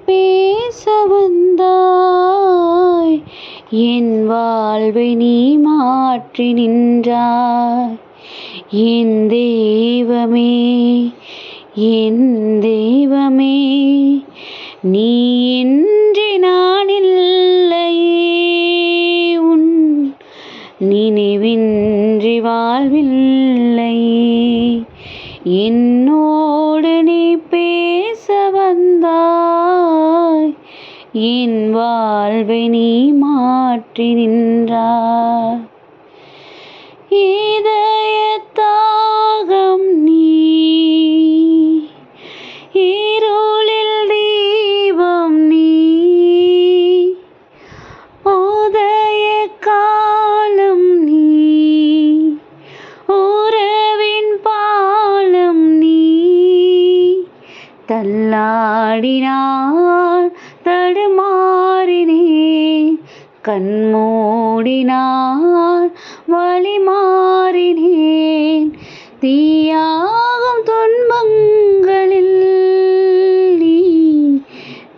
பேச வந்தாய், என் வாழ்வை நீ மாற்றி நின்றாய். என் தெய்வமே, என் தெய்வமே, நீ இன்றி நான் இல்லையே, உன் நினைவின்றி வாழ்வில்லையே. என்னோடு நீ பேச வந்தாய், என் வாழ்வை நீ மாற்றி நின்றாய். இதயத்தாகம் நீ, இருளில் தீபம் நீ, உதய காலம் நீ, உறவின் பாலம் நீ. தள்ளாடினாள் தடுமாறினேன், கண்மூடினாள் வழி மாறினேன். தீயாகும் துன்பங்களில் நீ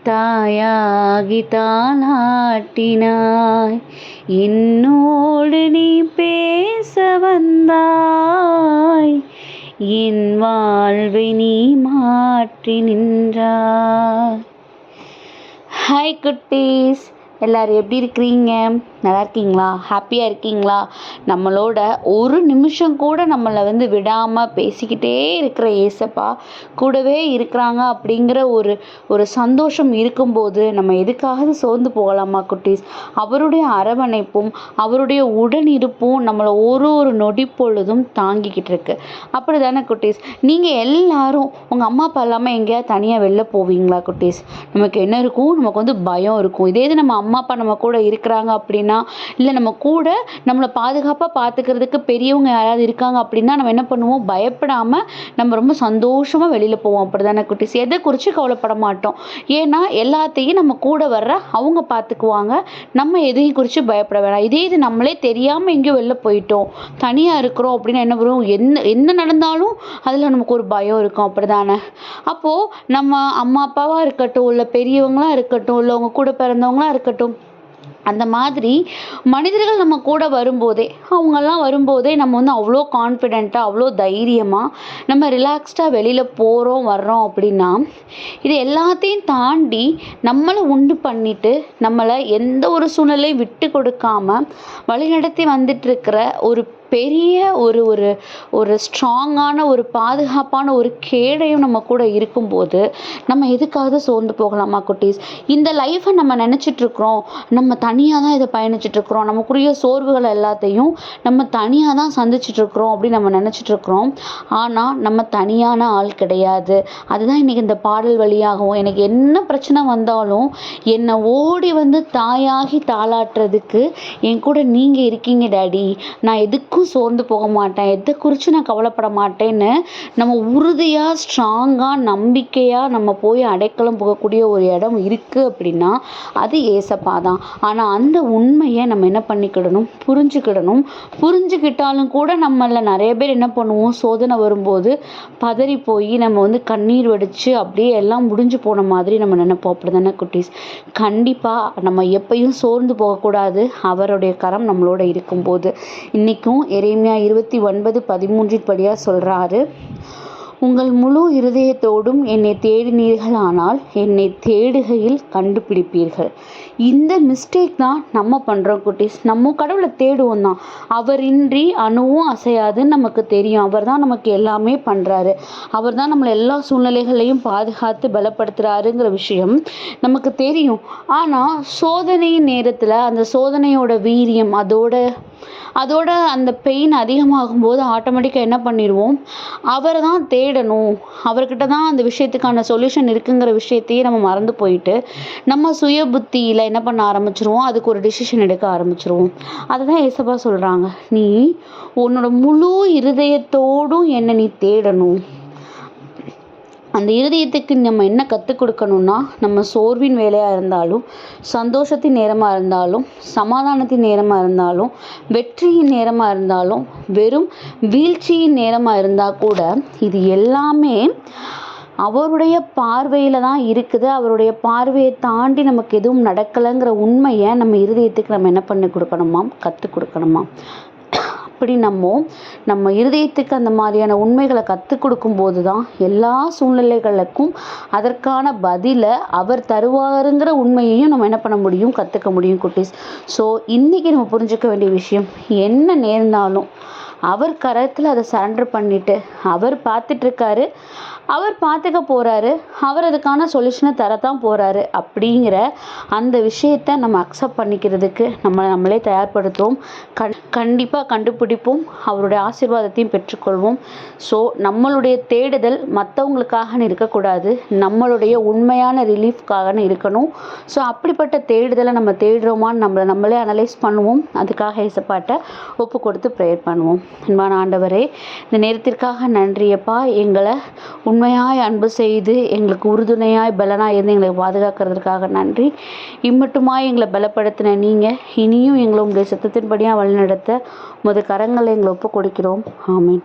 தாயாகி தாளாட்டினாய். என்னோடு நீ பேச வந்தாய், என் வாழ்வை நீ மாற்றி நின்றாய். ஹாய் குட்டீஸ், எல்லோரும் எப்படி இருக்கிறீங்க? நல்லா இருக்கீங்களா? ஹாப்பியாக இருக்கீங்களா? நம்மளோட ஒரு நிமிஷம் கூட நம்மளை விடாமல் பேசிக்கிட்டே இருக்கிற ஏசப்பா கூடவே இருக்கிறாங்க அப்படிங்கிற ஒரு சந்தோஷம் இருக்கும்போது நம்ம எதுக்காக சோர்ந்து போகலாமா குட்டீஸ்? அவருடைய அரவணைப்பும் அவருடைய உடனிருப்பும் நம்மளை ஒரு நொடி பொழுதும் தாங்கிக்கிட்டு இருக்கு. அப்படி தானே குட்டீஸ்? நீங்கள் எல்லாரும் உங்கள் அம்மா அப்பா இல்லாமல் எங்கேயாவது தனியாக வெளில போவீங்களா குட்டீஸ்? நமக்கு என்ன இருக்கும்? நமக்கு பயம் இருக்கும். இதே இது நம்ம அம்மா அப்பா நம்ம கூட இருக்கிறாங்க அப்படின்னா, இல்லை நம்ம கூட நம்மளை பாதுகாப்பாக பார்த்துக்கிறதுக்கு பெரியவங்க யாராவது இருக்காங்க அப்படின்னா நம்ம என்ன பண்ணுவோம்? பயப்படாமல் நம்ம ரொம்ப சந்தோஷமாக வெளியில் போவோம். அப்படி தானே குட்டீஸ்? எதை குறித்து கவலைப்பட மாட்டோம். ஏன்னா எல்லாத்தையும் நம்ம கூட வர்ற அவங்க பார்த்துக்குவாங்க. நம்ம எதையும் குறித்து பயப்பட வேணாம். இதே இது நம்மளே தெரியாமல் எங்கேயோ வெளில போயிட்டோம், தனியாக இருக்கிறோம் அப்படின்னா என்ன பண்ணுவோம்? என்ன நடந்தாலும் அதில் நமக்கு ஒரு பயம் இருக்கும். அப்படி தானே? அப்போது நம்ம அம்மா அப்பாவாக இருக்கட்டும், இல்லை பெரியவங்களாக இருக்கட்டும், இல்லை அவங்க கூட பிறந்தவங்களாக இருக்கட்டும், அந்த மாதிரி மனிதர்கள் நம்ம கூட வரும்போதே, அவங்கெல்லாம் வரும்போதே நம்ம அவ்வளோ கான்ஃபிடெண்ட்டாக, அவ்வளோ தைரியமாக நம்ம ரிலாக்ஸ்டாக வெளியில் போகிறோம் வர்றோம் அப்படின்னா, இது எல்லாத்தையும் தாண்டி நம்மளை உண்டு பண்ணிட்டு நம்மளை எந்த ஒரு சூழ்நிலையும் விட்டு கொடுக்காம வழிநடத்தி வந்துட்டுருக்கிற ஒரு பெரிய ஒரு ஸ்ட்ராங்கான ஒரு பாதுகாப்பான ஒரு கேடையும் நம்ம கூட இருக்கும்போது நம்ம எதுக்காவது சோர்ந்து போகலாமா குட்டீஸ்? இந்த லைஃப்பை நம்ம நினச்சிட்ருக்குறோம், நம்ம தனியாக தான் இதை பயணிச்சிட்ருக்குறோம், நமக்குரிய சோர்வுகள் எல்லாத்தையும் நம்ம தனியாக தான் சந்திச்சிட்ருக்குறோம் அப்படின்னு நம்ம நினச்சிட்ருக்குறோம். ஆனால் நம்ம தனியான ஆள் கிடையாது. அதுதான் இன்றைக்கி இந்த பாடல் வழியாகவும், எனக்கு என்ன பிரச்சனை வந்தாலும் என்னை ஓடி தாயாகி தாளாட்டுறதுக்கு என் கூட நீங்கள் இருக்கீங்க டாடி, நான் எதுக்கும் சோர்ந்து போக மாட்டேன், எதை குறித்து நான் கவலைப்பட மாட்டேன்னு நம்ம உறுதியாக ஸ்ட்ராங்காக நம்பிக்கையாக நம்ம போய் அடைக்கலம் போகக்கூடிய ஒரு இடம் இருக்குது அப்படின்னா அது ஏசப்பா தான். ஆனால் அந்த உண்மையை நம்ம என்ன பண்ணிக்கிடணும்? புரிஞ்சுக்கிட்டாலும் கூட நம்மள நிறைய பேர் என்ன பண்ணுவோம்? சோதனை வரும்போது பதறி போய் நம்ம கண்ணீர் வடித்து அப்படியே எல்லாம் முடிஞ்சு போன மாதிரி நம்ம நினைப்போம். அப்படி தானே குட்டீஸ்? கண்டிப்பாக நம்ம எப்பயும் சோர்ந்து போகக்கூடாது, அவருடைய கரம் நம்மளோட இருக்கும்போது. இன்றைக்கும் எரேமியா 29:13 படியாக சொல்கிறாரு, உங்கள் முழு இருதயத்தோடும் என்னை தேடினீர்களானால் என்னை தேடுகையில் கண்டுபிடிப்பீர்கள். இந்த மிஸ்டேக் தான் நம்ம பண்ணுறோம் குட்டீஸ். நம்ம கடவுளை தேடுவோம் தான், அவர் இன்றி அணுவும் அசையாதுன்னு நமக்கு தெரியும். அவர் தான் நமக்கு எல்லாமே பண்ணுறாரு, அவர் தான் நம்மளை எல்லா சூழ்நிலைகளையும் பாதுகாத்து பலப்படுத்துகிறாருங்கிற விஷயம் நமக்கு தெரியும். ஆனால் சோதனையின் நேரத்தில் அந்த சோதனையோட வீரியம், அதோட அந்த பெயின் அதிகமாகும் போது ஆட்டோமேட்டிக்காக என்ன பண்ணிடுவோம்? அவரை தான் தேடணும், அவர்கிட்ட தான் அந்த விஷயத்துக்கான சொல்யூஷன் இருக்குங்கிற விஷயத்தையே நம்ம மறந்து போயிட்டு நம்ம சுய புத்தியில் என்ன பண்ண ஆரம்பிச்சிருவோம்? அதுக்கு ஒரு டிசிஷன் எடுக்க ஆரம்பிச்சிருவோம். அதை தான் ஏசப்பா சொல்கிறாங்க, நீ உன்னோட முழு இருதயத்தோடும் என்னை நீ தேடணும். அந்த இருதயத்துக்கு நம்ம என்ன கற்றுக் கொடுக்கணும்னா, நம்ம சோர்வின் வேலையாக இருந்தாலும், சந்தோஷத்தின் நேரமாக இருந்தாலும், சமாதானத்தின் நேரமாக இருந்தாலும், வெற்றியின் நேரமாக இருந்தாலும், வெறும் வீழ்ச்சியின் நேரமாக இருந்தால் கூட இது எல்லாமே அவருடைய பார்வையில் தான் இருக்குது. அவருடைய பார்வையை தாண்டி நமக்கு எதுவும் நடக்கலைங்கிற உண்மையை நம்ம இருதயத்துக்கு நம்ம என்ன பண்ணி கொடுக்கணுமாம், கற்றுக் கொடுக்கணுமாம். அப்படி நம்ம இருதயத்துக்கு அந்த மாதிரியான உண்மைகளை கற்றுக் கொடுக்கும்போது தான் எல்லா சூழ்நிலைகளுக்கும் அதற்கான பதிலை அவர் தருவாருங்கிற உண்மையையும் நம்ம என்ன பண்ண முடியும், கற்றுக்க முடியும் குட்டீஸ். ஸோ இன்றைக்கி நம்ம புரிஞ்சுக்க வேண்டிய விஷயம், என்ன நேர்ந்தாலும் அவர் கரத்தில் அதை சரண்டர் பண்ணிவிட்டு அவர் பார்த்துட்ருக்காரு, அவர் பார்த்துக்க போகிறாரு, அவர் அதுக்கான சொல்யூஷனை தரத்தான் போகிறாரு அப்படிங்கிற அந்த விஷயத்தை நம்ம அக்செப்ட் பண்ணிக்கிறதுக்கு நம்மளே தயார்படுத்துவோம். கண்டிப்பாக கண்டுபிடிப்போம், அவருடைய ஆசீர்வாதத்தையும் பெற்றுக்கொள்வோம். ஸோ நம்மளுடைய தேடுதல் மற்றவங்களுக்காக இருக்கக்கூடாது, நம்மளுடைய உண்மையான ரிலீஃப்காக இருக்கணும். ஸோ அப்படிப்பட்ட தேடுதலை நம்ம தேடுறோமான்னு நம்மளே அனலைஸ் பண்ணுவோம். அதுக்காக ஏசப்பாட்ட ஒப்பு கொடுத்து ப்ரேயர் பண்ணுவோம். அன்பான ஆண்டவரே, இந்த நேரத்திற்காக நன்றியப்பா. எங்களை உண்மையாய் அன்பு செய்து எங்களுக்கு உறுதுணையாய் பலனாய் இருந்து எங்களை பாதுகாக்கிறதுக்காக நன்றி. இம்மட்டுமாய் எங்களை பலப்படுத்தின நீங்கள் இனியும் எங்களை உங்களுடைய சத்தத்தின்படியாக வழிநடத்த உமது கரங்களை எங்களை ஒப்பு கொடுக்கிறோம். ஆமீன்.